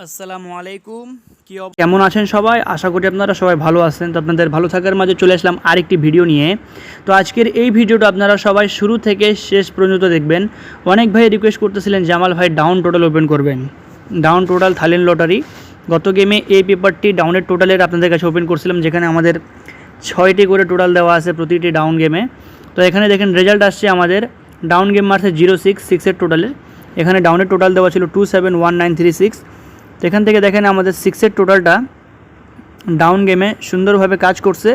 আসসালামু আলাইকুম। কেমন আছেন সবাই? আশা করি আপনারা সবাই ভালো আছেন। তো আপনাদের ভালো থাকার মাঝে চলে আসলাম আরেকটি ভিডিও নিয়ে। তো আজকের এই ভিডিওটা আপনারা সবাই শুরু থেকে শেষ পর্যন্ত দেখবেন। অনেক ভাই রিকোয়েস্ট করতেছিলেন জামাল ভাই ডাউন টোটাল ওপেন করবেন, ডাউন টোটাল থাইল্যান্ড লটারি। গত গেমে এই পেপারটি ডাউনের টোটালের আপনাদের কাছে ওপেন করছিলাম, যেখানে আমাদের 6টি করে টোটাল দেওয়া আছে প্রতিটি ডাউন গেমে। তো এখানে দেখেন রেজাল্ট আসছে আমাদের ডাউন গেম মারছে 066 টোটালের। এখানে ডাউনের টোটাল দেওয়া ছিল 271936। তো এখান থেকে দেখেন আমাদের 6 টোটালটা ডাউন গেমে সুন্দরভাবে কাজ করছে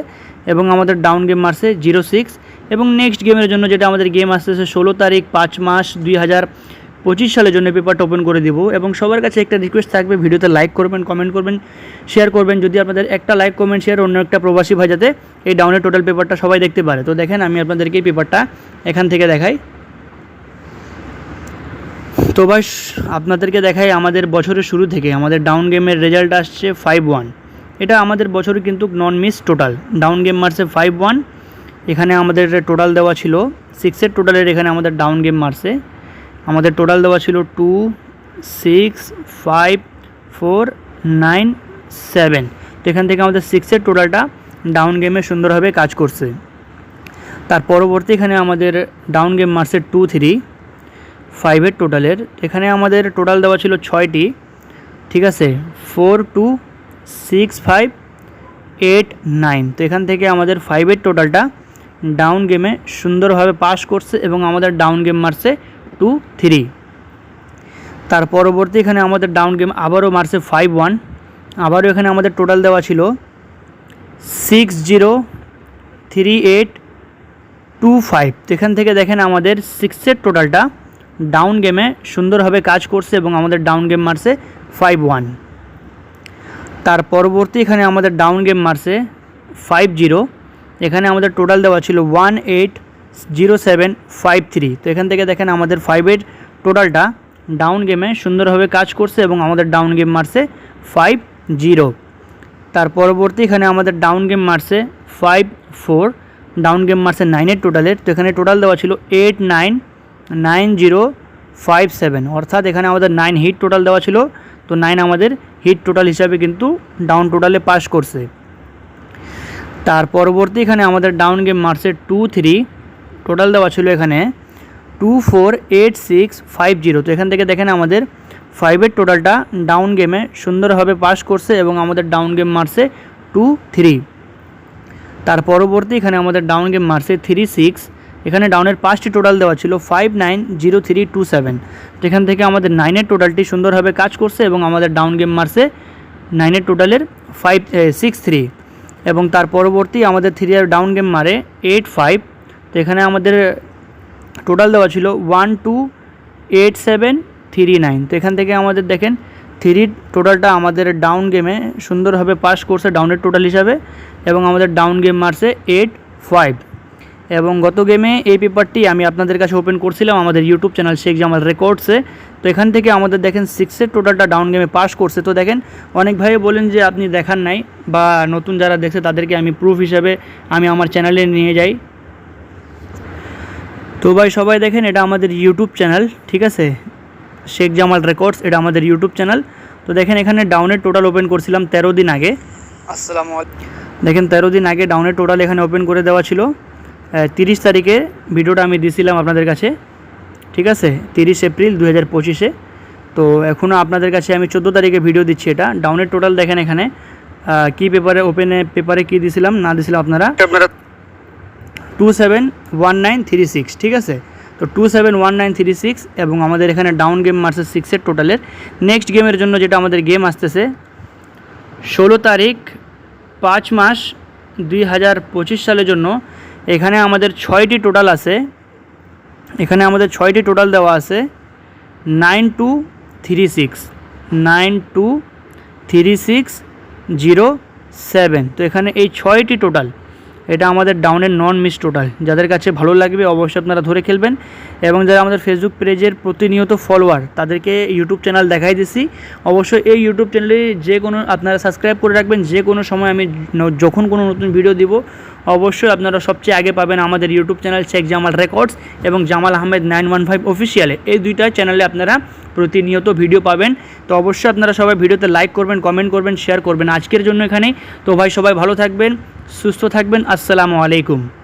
এবং আমাদের ডাউন গেম মারছে 06। এবং নেক্সট গেমের জন্য যেটা আমাদের গেম আসতেছে 16 তারিখ 5 মাস 2025 সালের জন্য পেপারটা ওপেন করে দিব। এবং সবার কাছে একটা রিকোয়েস্ট থাকবে, ভিডিওতে লাইক করবেন, কমেন্ট করবেন, শেয়ার করবেন। যদি আপনাদের একটা লাইক কমেন্ট শেয়ার অন্য একটা প্রবাসী ভাই যাতে এই ডাউনের টোটাল পেপারটা সবাই দেখতে পারে। তো দেখেন আমি আপনাদেরকে এই পেপারটা এখান থেকে দেখাই। তো ভাই আপনাদেরকে দেখাই আমাদের বছরের শুরু থেকে আমাদের ডাউন গেমের রেজাল্ট আসছে 5-1। এটা আমাদের বছরে কিন্তু নন মিস টোটাল ডাউন গেম মারছে 5-1। এখানে আমাদের টোটাল দেওয়া ছিল 6 টোটালের, এখানে আমাদের ডাউন গেম মারছে আমাদের টোটাল দেওয়া ছিল 2 6 5 4 9 7। তো এখান থেকে আমাদের 6 টোটালটা ডাউন গেমে সুন্দরভাবে কাজ করছে। তার পরবর্তী এখানে আমাদের ডাউন গেম মারছে 2 3 5 টোটালের। এখানে আমাদের টোটাল দেওয়া ছিল 6টি, ঠিক আছে, 4 2 6 5 8 9। তো এখান থেকে আমাদের 5 টোটালটা ডাউন গেমে সুন্দরভাবে পাস করছে এবং আমাদের ডাউন গেম মারছে 2 3। তার পরবর্তী এখানে আমাদের ডাউন গেম আবারও মারছে 5-1। আবারও এখানে আমাদের টোটাল দেওয়া ছিল 6 0 3 8 2 5। তো এখান থেকে দেখেন আমাদের 6 টোটালটা ডাউন গেমে সুন্দরভাবে কাজ করছে এবং আমাদের ডাউন গেম মারছে 5-1। তার পরবর্তী এখানে আমাদের ডাউন গেম মারছে 5-0। এখানে আমাদের টোটাল দেওয়া ছিল 1 8 0 7 5 3। তো এখান থেকে দেখেন আমাদের 5 টোটালটা ডাউন গেমে সুন্দরভাবে কাজ করছে এবং আমাদের ডাউন গেম মারছে 5-0। তার পরবর্তী এখানে আমাদের ডাউন গেম মারছে 5-4। ডাউন গেম মারছে 9 টোটালের। তো এখানে টোটাল দেওয়া ছিল 8 9 9 0 5 7, অর্থাৎ এখানে আমাদের 9 হিট টোটাল দেওয়া ছিল। তো 9 আমাদের হিট টোটাল হিসাবে কিন্তু ডাউন টোটালে পাস করছে। তার পরবর্তী এখানে আমাদের ডাউন গেম মারছে 2 3। টোটাল দেওয়া ছিল এখানে 2 4 8 6 5 0। তো এখান থেকে দেখেন আমাদের 5 টোটালটা ডাউন গেমে সুন্দরভাবে পাস করছে এবং আমাদের ডাউন গেম মারছে 2 3। তার পরবর্তী এখানে আমাদের ডাউন গেম মারছে 3 6। এখানে ডাউনের 5টি টোটাল দেওয়া ছিল 5 9 0 3 2 7। যেখান থেকে আমাদের 9 টোটালটি সুন্দরভাবে কাজ করছে এবং আমাদের ডাউন গেম মারছে 9 টোটালের 6 3। এবং তার পরবর্তী আমাদের 3 ডাউন গেম মারে 8 5। তো এখানে আমাদের টোটাল দেওয়া ছিল 1 2 8 7 3 9। তো এখান থেকে আমাদের দেখেন 3 টোটালটা আমাদের ডাউন গেমে সুন্দরভাবে পাস করছে ডাউনের টোটাল হিসাবে এবং আমাদের ডাউন গেম মারছে 8 5। এবং গত গেমে এই পেপারটি আমি আপনাদের কাছে ওপেন করছিলাম আমাদের ইউটিউব চ্যানেল শেখ জামাল রেকর্ডসে। তো এখান থেকে আমাদের দেখেন 6 টোটালটা ডাউন গেমে পাস করছে। তো দেখেন অনেক ভাই বলেন যে আপনি দেখান নাই, বা নতুন যারা দেখছে তাদেরকে আমি প্রুফ হিসাবে আমি আমার চ্যানেলে নিয়ে যাই। তো ভাই সবাই দেখেন এটা আমাদের ইউটিউব চ্যানেল, ঠিক আছে, শেখ জামাল রেকর্ডস, এটা আমাদের ইউটিউব চ্যানেল। তো দেখেন এখানে ডাউনের টোটাল ওপেন করছিলাম 13 দিন আগে। আসসালামু আলাইকুম। দেখেন 13 দিন আগে ডাউনের টোটাল এখানে ওপেন করে দেওয়া ছিল। 30 তারিখে ভিডিওটা আমি দিয়েছিলাম আপনাদের কাছে, ঠিক আছে, 30 এপ্রিল 2025-এ। তো এখনও আপনাদের কাছে আমি 14 তারিখে ভিডিও দিচ্ছি। এটা ডাউনের টোটাল দেখেন এখানে কি পেপারে পেপারে কী দিয়েছিলাম না দিয়েছিলাম আপনারা 271936, ঠিক আছে। তো 271936 এবং আমাদের এখানে ডাউন গেম মারছে 6 টোটালের। নেক্সট গেমের জন্য যেটা আমাদের গেম আসতেছে 16 তারিখ 5 মাস 2025 সালের জন্য, এখানে আমাদের 6টি টোটাল আছে। এখানে আমাদের 6টি টোটাল দেওয়া আছে 9 2 3 6 9 2 3 6 0 7। তো এখানে এই 6টি টোটাল এটা আমাদের ডাউনের নন মিস টোটাল। যাদের কাছে ভালো লাগবে অবশ্যই আপনারা ধরে খেলবেন। এবং যারা আমাদের ফেসবুক পেজের প্রতিনিয়ত ফলোয়ার তাদেরকে ইউটিউব চ্যানেল দেখাই দিছি, অবশ্যই এই ইউটিউব চ্যানেলে যে কোনো আপনারা সাবস্ক্রাইব করে রাখবেন। যে কোনো সময় আমি যখন কোনো নতুন ভিডিও দিব অবশ্যই আপনারা সবচেয়ে আগে পাবেন আমাদের YouTube channel Sheikh Jamal records এবং জামাল আহমেদ 915 অফিসিয়ালে। এই দুইটা চ্যানেলে আপনারা প্রতিনিয়ত ভিডিও পাবেন। তো অবশ্যই আপনারা সবাই ভিডিওতে লাইক করবেন, কমেন্ট করবেন, শেয়ার করবেন। আজকের জন্য এখানেই। তো ভাই সবাই ভালো থাকবেন, সুস্থ থাকবেন। আসসালামু আলাইকুম।